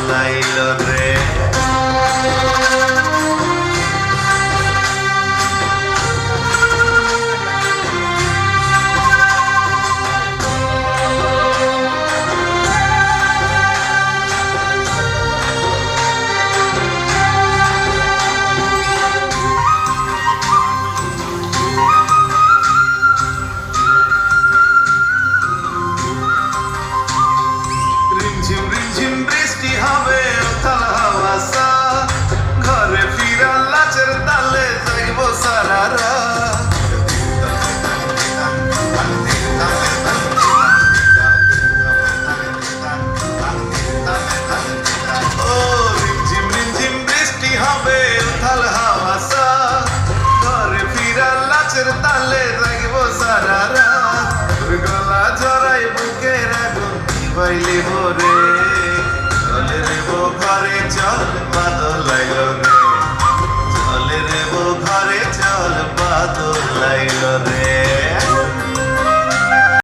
লাইল রে বৃষ্টি হবে উথাল হাওয়াসা ঘরে ফিরা লাচের তালে যাইব সারারা ও রিমঝিম রিমঝিম বৃষ্টি হবে উথাল হাওয়াসা ঘরে ফিরা লাচের তালে যাইব সারারা গলা ঝরাই বুকের আগুন নিভাইলি ভরে ঘরে চল বাদল লাইল